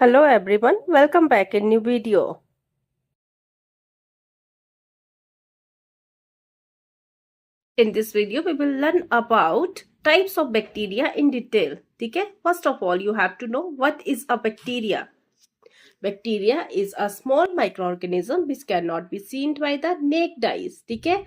Hello everyone, welcome back in new video. In this video, we will learn about types of bacteria in detail. ठीक है? First of all, you have to know what is a bacteria. Bacteria is a small microorganism which cannot be seen by the naked eyes. ठीक है?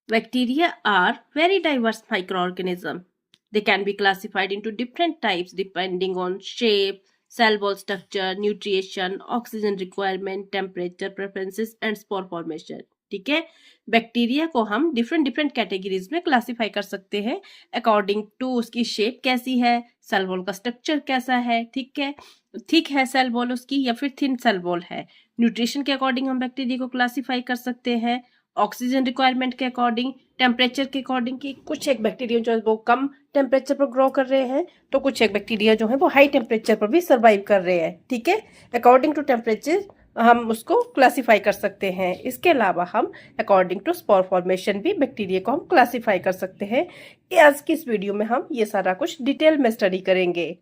Bacteria are very diverse microorganisms. They can be classified into different types depending on shape, cell wall structure, nutrition, oxygen requirement, temperature preferences and spore formation. ठीक है, bacteria को हम different different categories में classify कर सकते हैं according to उसकी shape कैसी है, सेल वॉल का स्ट्रक्चर कैसा है, ठीक है सेल वॉल उसकी या फिर थिन सेल वॉल है। न्यूट्रिशन के अकॉर्डिंग हम बैक्टीरिया को क्लासिफाई कर सकते हैं, ऑक्सीजन रिक्वायरमेंट के अकॉर्डिंग, टेम्परेचर के अकॉर्डिंग कि कुछ एक बैक्टीरिया जो है वो कम टेम्परेचर पर ग्रो कर रहे हैं तो कुछ एक बैक्टीरिया जो है वो हाई टेम्परेचर पर भी सर्वाइव कर रहे हैं। ठीक है, अकॉर्डिंग टू टेम्परेचर हम उसको क्लासिफाई कर सकते हैं। इसके अलावा हम अकॉर्डिंग टू स्पोर फॉर्मेशन भी बैक्टीरिया को हम क्लासिफाई कर सकते हैं। आज की इस वीडियो में हम ये सारा कुछ डिटेल में स्टडी करेंगे।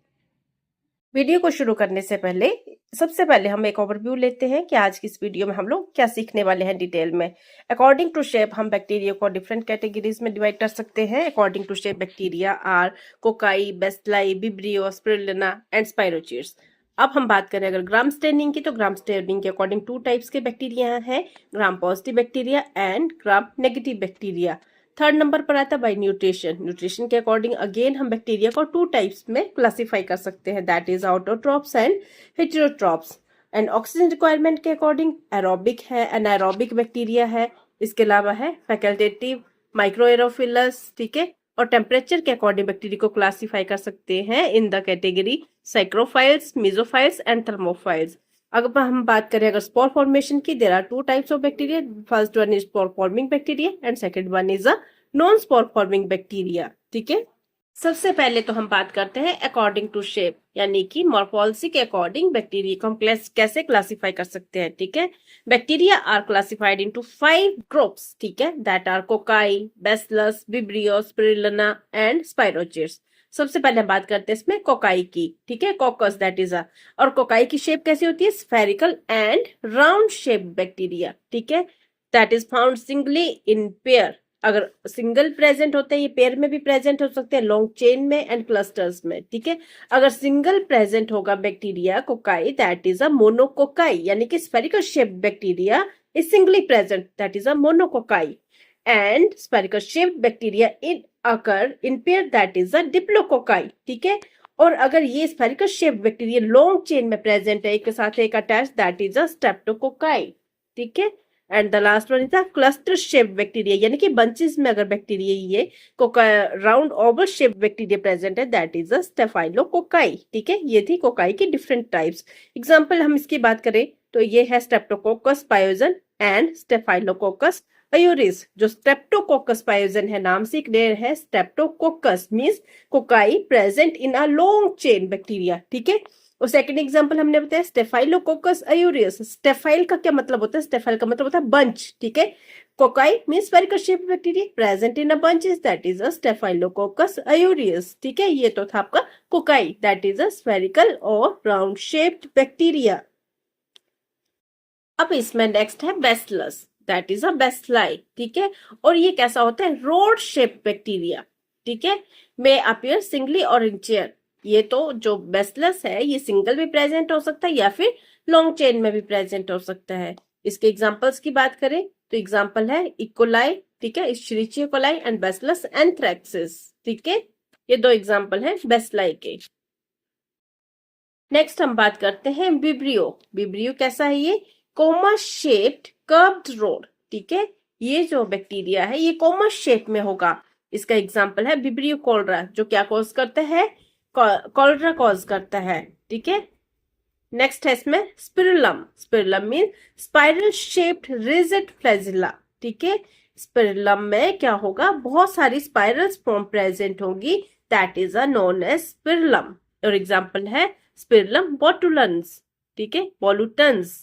वीडियो को शुरू करने से पहले सबसे पहले हम एक ओवरव्यू लेते हैं कि आज की इस वीडियो में हम लोग क्या सीखने वाले हैं डिटेल में। अकॉर्डिंग टू शेप हम बैक्टीरिया को डिफरेंट कैटेगरीज में डिवाइड कर सकते हैं। According to shape bacteria are cocci, bacilli, vibrio, spirulina and spirochetes. अब हम बात करें अगर ग्राम स्टेनिंग की, तो ग्राम स्टेनिंग के अकॉर्डिंग टू टाइप्स के बैक्टीरिया हैं, Gram positive bacteria and Gram negative bacteria. Third number पर आता है बाय न्यूट्रिशन। न्यूट्रिशन के अकॉर्डिंग अगेन हम बैक्टीरिया को टू टाइप्स में क्लासिफाई कर सकते हैं, that is autotrophs and heterotrophs. And oxygen requirement के अकॉर्डिंग एरोबिक है, एनाएरोबिक बैक्टीरिया है, इसके अलावा है फैकल्टेटिव, माइक्रो एरोफिलस। ठीक है, और टेम्परेचर के अकॉर्डिंग बैक्टीरिया को क्लासिफाई कर सकते हैं in the category psychrophiles, mesophiles and thermophiles. अगर हम बात करें अगर स्पोर फॉर्मेशन की, there are two types of bacteria. First one is spore forming bacteria and second one is a non spore forming bacteria. ठीक है, सबसे पहले तो हम बात करते हैं अकॉर्डिंग टू शेप, यानी कि मॉर्फोलॉजी के अकॉर्डिंग बैक्टीरिया को हम कैसे क्लासिफाई कर सकते हैं। ठीक है, bacteria are classified into 5 groups. ठीक है, that are cocci, bacillus, vibrio, spirulina and spirochetes. सबसे पहले हम बात करते हैं इसमें कोकाई की। ठीक है, कोकस दैट इज अ, और कोकाई की शेप कैसी होती है, spherical and round shape bacteria. ठीक है, that is found singly in pair. अगर सिंगल प्रेजेंट होते हैं, ये पेयर में भी प्रेजेंट हो सकते हैं, लॉन्ग चेन में एंड क्लस्टर्स में। ठीक है, अगर सिंगल प्रेजेंट होगा bacteria cocci, that is a monococci, यानी कि spherical shape bacteria is singly present, that is a monococci. And spherical shape bacteria in occur in pair, that is a diplococci. ठीक है, और अगर ये spherical shape bacteria long chain में present है, एक के साथ एक attach, that is a streptococci. ठीक है, and the last one is the cluster shape bacteria, यानी कि बंचेस में अगर बैक्टीरिया ये round Oval shape bacteria present है, दैट इज अ स्टेफाइलोकोकाई। ठीक है, ये थी कोकाई की डिफरेंट टाइप्स। एग्जांपल हम इसकी बात करें तो ये है स्ट्रेप्टोकोकस पायोजन एंड स्टेफाइलोकोकस अयूरिस। जो स्ट्रेप्टोकोकस पायोजन है, नाम से क्लियर है, Streptococcus means cocci present in a long chain bacteria. ठीक है, और सेकंड एग्जांपल हमने बताया स्टेफाइलोकोकस अयूरियस। स्टेफाइल का क्या मतलब होता है, स्टेफाइल का मतलब होता है बंच। ठीक है, cocci means spherical shape bacteria present in a bunches, that is a staphylococcus aureus. ठीक है, ये तो था आपका cocci, that is a spherical और राउंड शेप्ड बैक्टीरिया। अब इसमें नेक्स्ट है bacillus, that is a bacilli. ठीक है, और ये कैसा होता है, रोड शेप बैक्टीरिया। ठीक है, मे अपीयर सिंगली और इन चेयर। ये तो जो बेसिलस है ये सिंगल भी प्रेजेंट हो सकता है या फिर लॉन्ग चेन में भी प्रेजेंट हो सकता है। इसके एग्जांपल्स की बात करें तो एग्जांपल है इकोलाई, ठीक है, इश्चेरिचिया कोलाई एंड बेसिलस एंथ्रेक्सिस। ठीक है, ये दो एग्जांपल है बेसिलाई के। नेक्स्ट हम बात करते हैं विब्रियो। विब्रियो कैसा है, ये कोमा शेप्ड कर्व्ड रोड। ठीक है, ये जो बैक्टीरिया है ये कोमा शेप में होगा। इसका एग्जांपल है विब्रियो कोलरा, जो क्या कॉज करता है, कोलरा कॉज करता है। ठीक है, नेक्स्ट है इसमें spirillum. Spirillum mean spiral shaped rigid flagella. ठीक है, स्पिरुलम में क्या होगा, बहुत सारी स्पाइरल्स फॉर्म प्रेजेंट होगी, that is a known as spirillum. और एग्जांपल है स्पिरुलम बोटुलेंस। ठीक है, बोलूटन्स।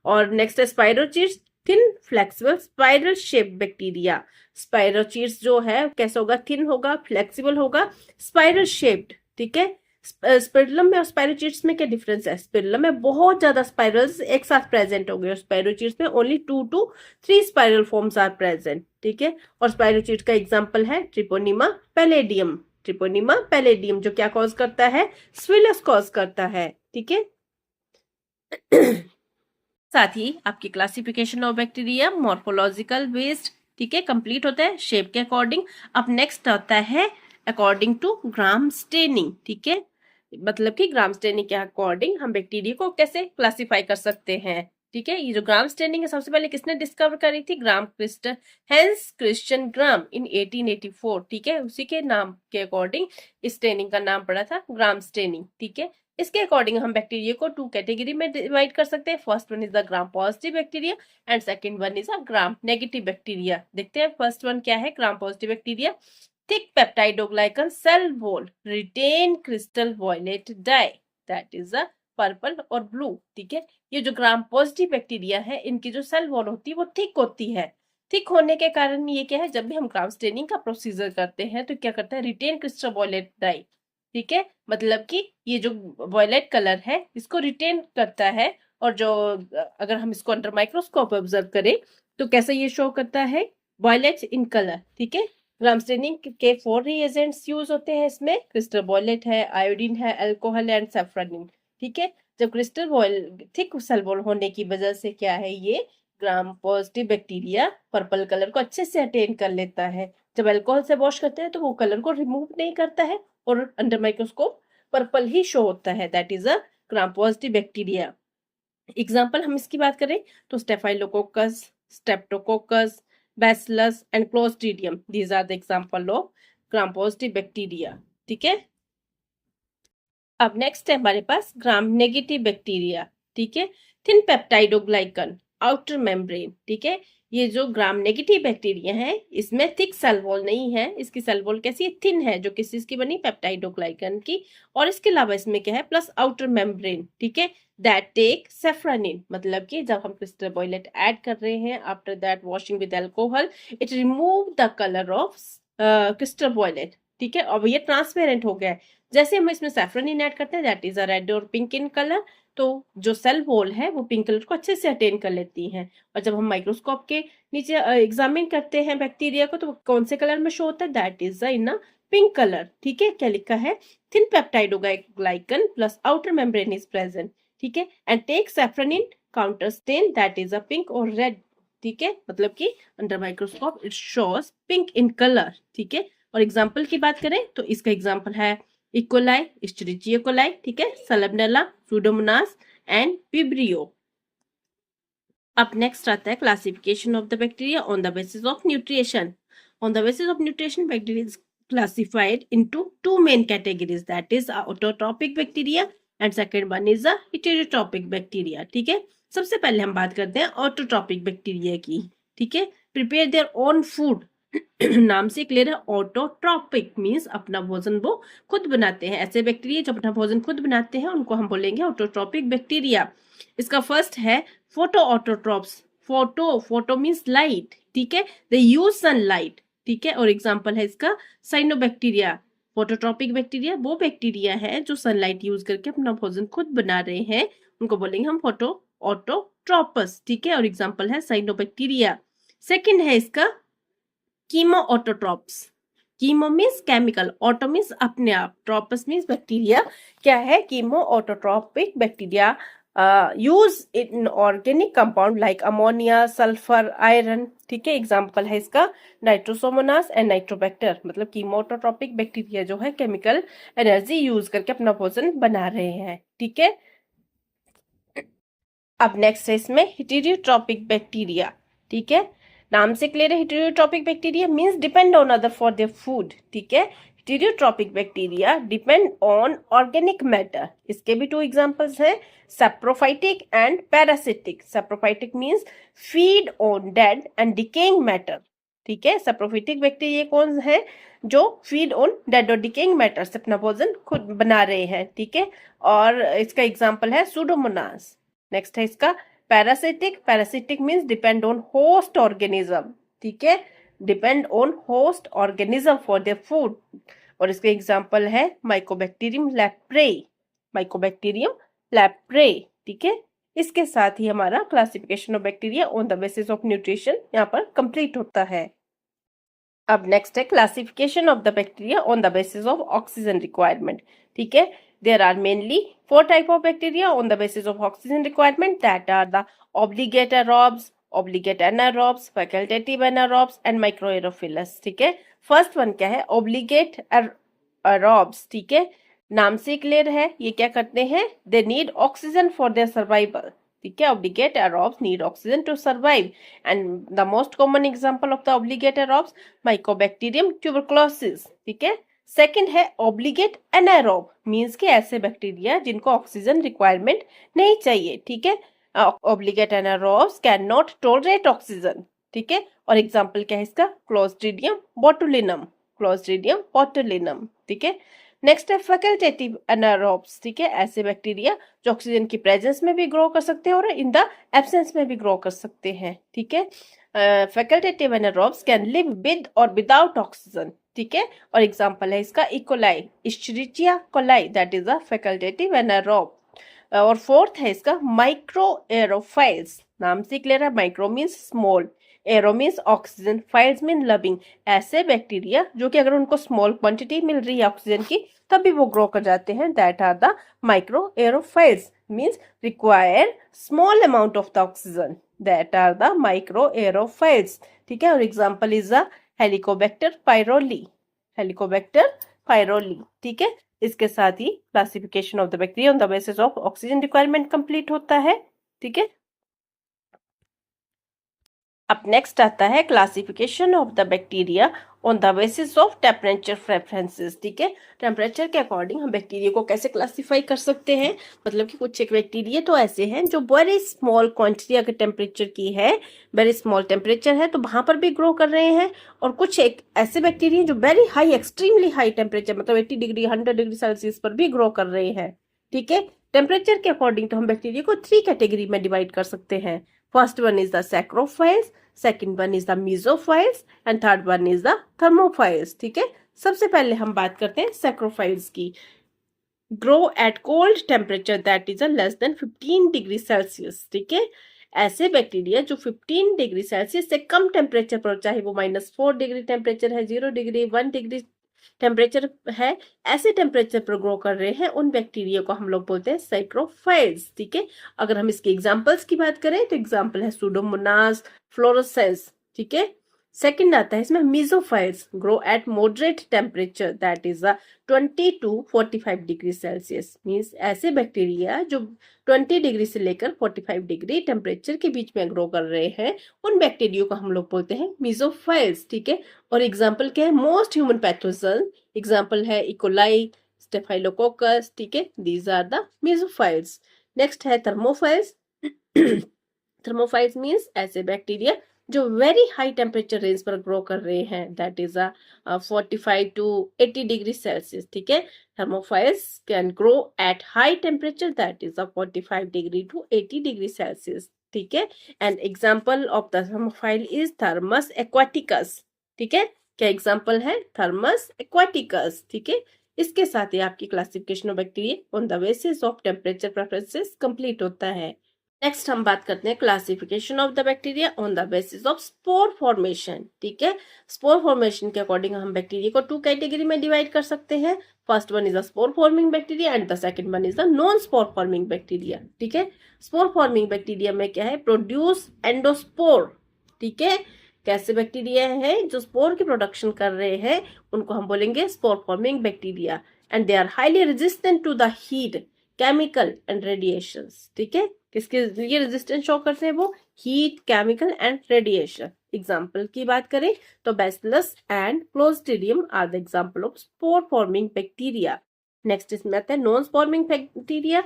और नेक्स्ट है spirochetes, thin flexible spiral shape bacteria. Spirochetes जो है कैसा होगा, थिन होगा, फ्लेक्सिबल होगा, स्पाइरल शेप्ड। ठीक है, स्पिरुलम में और स्पायरोचीट्स में क्या डिफरेंस है? स्पिरुलम में बहुत ज्यादा स्पाइरल्स एक साथ प्रेजेंट हो गए और स्पायरोचीट्स में only 2 to 3 spiral forms are present, ठीक है। और स्पायरोचीट का एग्जांपल है ट्रिपोनिमा पैलेडियम। ट्रिपोनिमा पैलेडियम जो क्या कॉज करता है? स्विलस कॉज करता है, ठीक है। साथ ही आपकी classification of bacteria morphological based, ठीक है, कंप्लीट होता है शेप के अकॉर्डिंग। अब नेक्स्ट आता है अकॉर्डिंग टू ग्राम स्टेनिंग, ठीक है। मतलब कि ग्राम स्टेनिंग के अकॉर्डिंग हम बैक्टीरिया को कैसे क्लासिफाई कर सकते हैं, ठीक है। ये जो ग्राम स्टेनिंग है सबसे पहले किसने डिस्कवर करी थी? ग्राम क्रिस्टन हेंस क्रिश्चियन ग्राम इन 1884, ठीक है। उसी के नाम के अकॉर्डिंग इस स्टेनिंग का नाम पड़ा था ग्राम स्टेनिंग, ठीक है। इसके अकॉर्डिंग हम बैक्टीरिया को 2 कैटेगरी में डिवाइड कर सकते हैं। First one is the gram positive bacteria and second one is a gram negative bacteria. देखते हैं फर्स्ट वन क्या है। ग्राम positive bacteria, thick peptidoglycan cell wall retain crystal violet dye that is a purple और blue, ठीक है। ये जो ग्राम positive bacteria है इनकी जो सेल वॉल होती है वो थिक होती है। थिक होने के कारण ये क्या है, जब भी हम ग्राम स्टेनिंग का प्रोसीजर करते हैं तो क्या करता है? रिटेन क्रिस्टल वॉयलेट डाई, ठीक है। मतलब कि ये जो वॉयलेट कलर है इसको रिटेन करता है और जो अगर हम इसको अंडर माइक्रोस्कोप ऑब्जर्व करें तो कैसे ये शो करता है? वॉयलेट इन कलर, ठीक है। ग्राम स्टेनिंग के 4 रिएजेंट्स यूज होते हैं इसमें। क्रिस्टल वॉयलेट है, आयोडीन है, अल्कोहल एंड सैफरानिन, ठीक है। जब crystal violet thick cell wall होने की वजह से क्या है, ये gram positive bacteria purple colour को अच्छे से अटेन कर लेता है। जब अल्कोहल से वॉश करते हैं तो वो कलर को रिमूव नहीं करता है और अंडर माइक्रोस्कोप पर्पल ही शो होता है, that is a gram positive bacteria. Example हम इसकी बात करें तो staphylococcus, Streptococcus, Bacillus and Clostridium. These are the example of gram positive bacteria, ठीक है। अब नेक्स्ट है हमारे पास ग्राम नेगेटिव बैक्टीरिया, ठीक है। थिन पेप्टाइडोग्लाइकन आउटर मेम्ब्रेन, ठीक है। ये जो ग्राम नेगेटिव बैक्टीरिया है इसमें थिक सेल वॉल नहीं है, इसकी सेल वॉल कैसी है? थिन है, जो किस चीज की बनी? पेप्टाइडोग्लाइकन की। और इसके अलावा इसमें क्या है? प्लस आउटर मेम्ब्रेन, ठीक है, दैट टेक सेफ्रानिन। मतलब कि जब हम क्रिस्टल वॉयलेट ऐड कर रहे हैं after that washing with alcohol it remove the colour off crystal violet, ठीक है। अब ये ट्रांसपेरेंट हो गया है। जैसे हम इसमें सैफरन ऐड करते हैं दैट इज अ रेड और पिंक इन कलर, तो जो सेल वॉल है वो पिंक कलर को अच्छे से अटेन कर लेती हैं। और जब हम माइक्रोस्कोप के नीचे एग्जामिन करते हैं बैक्टीरिया को तो कौन से कलर में शो होता है? That is in a pink colour, ठीक है। क्या लिखा है? Thin peptidoglycan plus outer membrane is present, ठीक है, and take safranin counter stain that is a pink और रेड, ठीक है। मतलब कि under microscope it shows pink in colour, ठीक है। और एग्जाम्पल की बात करें तो इसका एग्जाम्पल है इकोलाई, इस्चरिचिया कोलाई, ठीक है, सलेमनेला, सुडोमोनास एंड विब्रियो। अब नेक्स्ट आता है classification of the bacteria on the basis of nutrition. On the basis of nutrition bacteria is classified into 2 main categories, that is autotrophic bacteria and second one is a heterotrophic bacteria, ठीक है। सबसे पहले हम बात करते हैं autotrophic bacteria की, ठीक है। प्रिपेयर देयर ओन फूड नाम से क्लियर है। ऑटोट्रॉपिक मींस अपना भोजन वो खुद बनाते हैं। ऐसे बैक्टीरिया जो अपना भोजन खुद बनाते हैं उनको हम बोलेंगे ऑटोट्रॉपिक बैक्टीरिया। इसका फर्स्ट है photo autotrophs. Photo means light, ठीक है, दे यूज सनलाइट, ठीक है। और एग्जांपल है इसका साइनोबैक्टीरिया। फोटोट्रॉपिक बैक्टीरिया वो बैक्टीरिया है जो सनलाइट यूज करके अपना भोजन खुद बना रहे हैं, उनको बोलेंगे हम फोटो ऑटोट्रॉपस, ठीक है। और एग्जांपल है साइनोबैक्टीरिया। सेकंड है इसका chemo autotrophs. Chemo means chemical, auto means अपने आप, ट्रोपस मीन्स बैक्टीरिया। क्या है? Chemo autotrophic bacteria use in organic compound like ammonia, sulphur, iron, ठीक है। एग्जाम्पल है इसका नाइट्रोसोमोनास एंड नाइट्रोबैक्टर। मतलब कीमोटोट्रॉपिक बैक्टीरिया जो है केमिकल एनर्जी यूज करके अपना भोजन बना रहे हैं, ठीक है। अब नेक्स्ट है इसमें हेटेरोट्रॉपिक बैक्टीरिया, ठीक है। नाम से क्लियर है, heterotrophic bacteria means depend on other for their food, ठीक है। Heterotrophic bacteria depend on organic matter. इसके भी 2 एग्जांपल्स हैं, saprophytic and parasitic. Saprophytic means feed on dead and decaying matter, ठीक है। सैप्रोफाइटिक बैक्टीरिया कौन है? जो फीड ऑन डेड और डिकेइंग मैटर से अपना भोजन खुद बना रहे हैं, ठीक है। और इसका एग्जाम्पल है सुडोमोनास। नेक्स्ट है इसका parasitic. Parasitic means depend on host organism, ठीक है, depend on host organism for their food. और इसके एग्जाम्पल है माइकोबैक्टीरियम लैप्रे, माइकोबैक्टीरियम लैप्रे। ठीक है, इसके साथ ही हमारा classification of bacteria on the basis of nutrition यहाँ पर कंप्लीट होता है। अब नेक्स्ट है classification of the bacteria on the basis of oxygen requirement. ठीक है, there are mainly 4 type of bacteria on the basis of oxygen requirement, that are the obligate aerobes, obligate anaerobes, facultative anaerobes and microaerophiles. ठीक है, first one क्या है, obligate aerobes. ठीक है, नाम से क्लियर है, ये क्या करते हैं, they need oxygen for their survival. ठीक है, obligate aerobes need oxygen to survive and the most common example of the obligate aerobes mycobacterium tuberculosis. ठीक है, सेकंड है ऑब्लिगेट एनारोब, मींस के ऐसे बैक्टीरिया जिनको ऑक्सीजन रिक्वायरमेंट नहीं चाहिए। ठीक है, obligate anaerobes can not tolerate oxygen. ठीक है, और एग्जांपल क्या है इसका, क्लोस्ट्रीडियम बोटुलिनम, क्लोस्ट्रीडियम बोटुलिनम। ठीक है, नेक्स्ट है फैकल्टेटिव एनारोब्स। ठीक है, ऐसे बैक्टीरिया जो ऑक्सीजन की प्रेजेंस में भी ग्रो कर सकते हैं और इन द एब्सेंस में भी ग्रो कर सकते हैं। ठीक है, facultative anaerobes can live with और विदाउट ऑक्सीजन। ठीक है, और एग्जांपल है इसका E coli, Escherichia coli, that is a facultative anaerobe. और फोर्थ है इसका माइक्रो एरोफाइल्स, नाम से क्लियर है, micro means small, aero means oxygen, philes mean loving, ऐसे बैक्टीरिया जो कि अगर उनको स्मॉल क्वांटिटी मिल रही है ऑक्सीजन की तब भी वो ग्रो कर जाते हैं, that are the micro aerophiles, means require small amount of the oxygen, that are the micro aerophiles. ठीक है, और example is the Helicobacter pylori, Helicobacter pylori. ठीक है, इसके साथ ही classification of the bacteria on the basis of oxygen requirement complete होता है। ठीक है, अब नेक्स्ट आता है classification of the bacteria on the basis of temperature preferences. ठीक है, टेम्परेचर के अकॉर्डिंग हम बैक्टीरिया को कैसे क्लासिफाई कर सकते हैं, मतलब कि कुछ एक बैक्टीरिया तो ऐसे हैं जो वेरी स्मॉल क्वांटिटी अगर टेम्परेचर की है, वेरी स्मॉल टेम्परेचर है तो वहां पर भी ग्रो कर रहे हैं, और कुछ एक ऐसे बैक्टीरिया जो very high extremely high temperature मतलब 80 डिग्री 100 डिग्री सेल्सियस पर भी ग्रो कर रहे हैं। ठीक है, टेम्परेचर के अकॉर्डिंग तो हम बैक्टीरिया को 3 कैटेगरी में डिवाइड कर सकते हैं। First one is the psychrophiles, second one is the mesophiles and third one is the thermophiles. ठीक है, सबसे पहले हम बात करते हैं सैक्रोफाइल्स की। Grow at cold temperature that is less than 15 degree Celsius. ठीक है, ऐसे बैक्टीरिया जो 15 डिग्री सेल्सियस से कम टेम्परेचर पर, चाहे वो -4 डिग्री टेम्परेचर है, 0 डिग्री 1 डिग्री टेम्परेचर है, ऐसे टेम्परेचर पर ग्रो कर रहे हैं, उन बैक्टीरिया को हम लोग बोलते हैं सैक्रोफाइल्स। ठीक है, अगर हम इसके एग्जांपल्स की बात करें तो एग्जांपल है सुडोमोनास, फ्लोरोसेंस। ठीक है, सेकंड आता है इसमें mesophiles, grow at moderate temperature that is 20 to 45 degree Celsius, means ऐसे बैक्टीरिया जो 20 डिग्री से लेकर 45 डिग्री टेम्परेचर के बीच में ग्रो कर रहे हैं, उन बैक्टीरिया को हम लोग बोलते हैं मीजोफाइल्स। ठीक है, और एग्जाम्पल क्या है, मोस्ट ह्यूमन पैथोजन, एग्जाम्पल है इकोलाई, स्टेफाइलोकोकस। ठीक है, दीज आर द मीजोफाइल्स। नेक्स्ट है थर्मोफाइल्स। थर्मोफाइल्स मीन्स ऐसे बैक्टीरिया जो वेरी हाई टेम्परेचर रेंज पर ग्रो कर रहे हैं, that is 45 to 80 degree Celsius. ठीक है, thermophiles can grow at high temperature that is 45 degree to 80 degree Celsius. ठीक है, and example of the thermophile is thermos aquaticus. ठीक है, क्या एग्जाम्पल है, थर्मस एक्वाटिकस। ठीक है, इसके साथ ही आपकी classification of bacteria on the basis of temperature preferences complete होता है। नेक्स्ट हम बात करते हैं classification of the bacteria on the basis of spore formation. ठीक है, स्पोर फॉर्मेशन के अकॉर्डिंग हम बैक्टीरिया को 2 कैटेगरी में डिवाइड कर सकते हैं। First one is the spore forming bacteria and the second one is the non spore forming bacteria. ठीक है, स्पोर फॉर्मिंग बैक्टीरिया में क्या है, प्रोड्यूस एंडोस्पोर। ठीक है, कैसे बैक्टीरिया है जो स्पोर की प्रोडक्शन कर रहे हैं उनको हम बोलेंगे spore forming bacteria, and they are highly resistant to the heat, chemical and radiation. ठीक है, किसके लिए रेजिस्टेंस शो करते हैं वो, heat, chemical and radiation. Example की बात करें तो bacillus and clostridium are the example of spore forming bacteria. Next इसमें आता है नॉन स्पोर्मिंग बैक्टीरिया।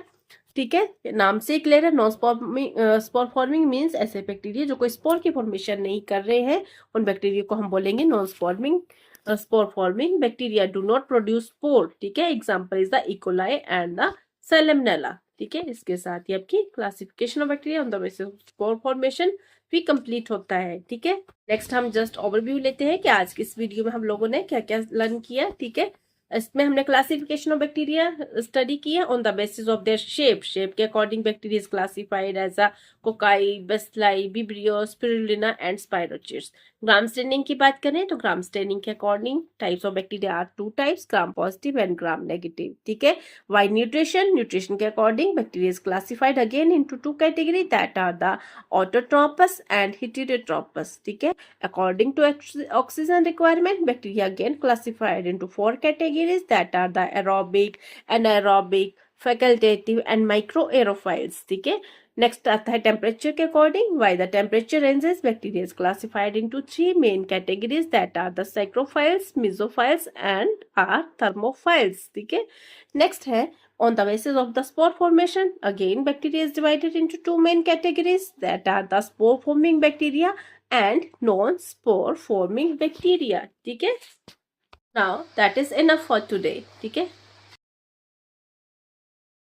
ठीक है, नाम से क्लियर है, नॉन स्पोर फॉर्मिंग मीन्स ऐसे बैक्टीरिया जो कोई स्पोर की फॉर्मेशन नहीं कर रहे हैं, उन बैक्टीरिया को हम बोलेंगे non spore forming bacteria do not produce spore. ठीक है, example is the E coli and the Salmonella. ठीक है, इसके साथ ही आपकी classification of bacteria on the basis of spore formation भी कंप्लीट होता है। ठीक है, नेक्स्ट हम जस्ट ओवरव्यू लेते हैं कि आज की इस वीडियो में हम लोगों ने क्या क्या लर्न किया। ठीक है, इसमें हमने क्लासिफिकेशन ऑफ बैक्टीरिया स्टडी किया on the basis of their shape के according bacteria is classified as a cocci, bacilli, vibrio, spirulina and spirochetes. Gram staining की बात करें तो ग्राम स्टेनिंग के according types of bacteria are 2 types, Gram positive and Gram negative. ठीक है। By nutrition के according bacteria is classified again into 2 category that are the autotrophs and heterotrophs. ठीक है। According to oxygen requirement, bacteria again classified into 4 categories that are the aerobic, anaerobic, facultative and microaerophiles. ठीक है। Next आता है temperature के according. By the temperature ranges, bacteria is classified into 3 main categories that are the psychrophiles, mesophiles and are thermophiles. ठीक है। Next है on the basis of the spore formation, again bacteria is divided into 2 main categories that are the spore forming bacteria and non-spore forming bacteria. ठीक है। Now that is enough for today. ठीक है।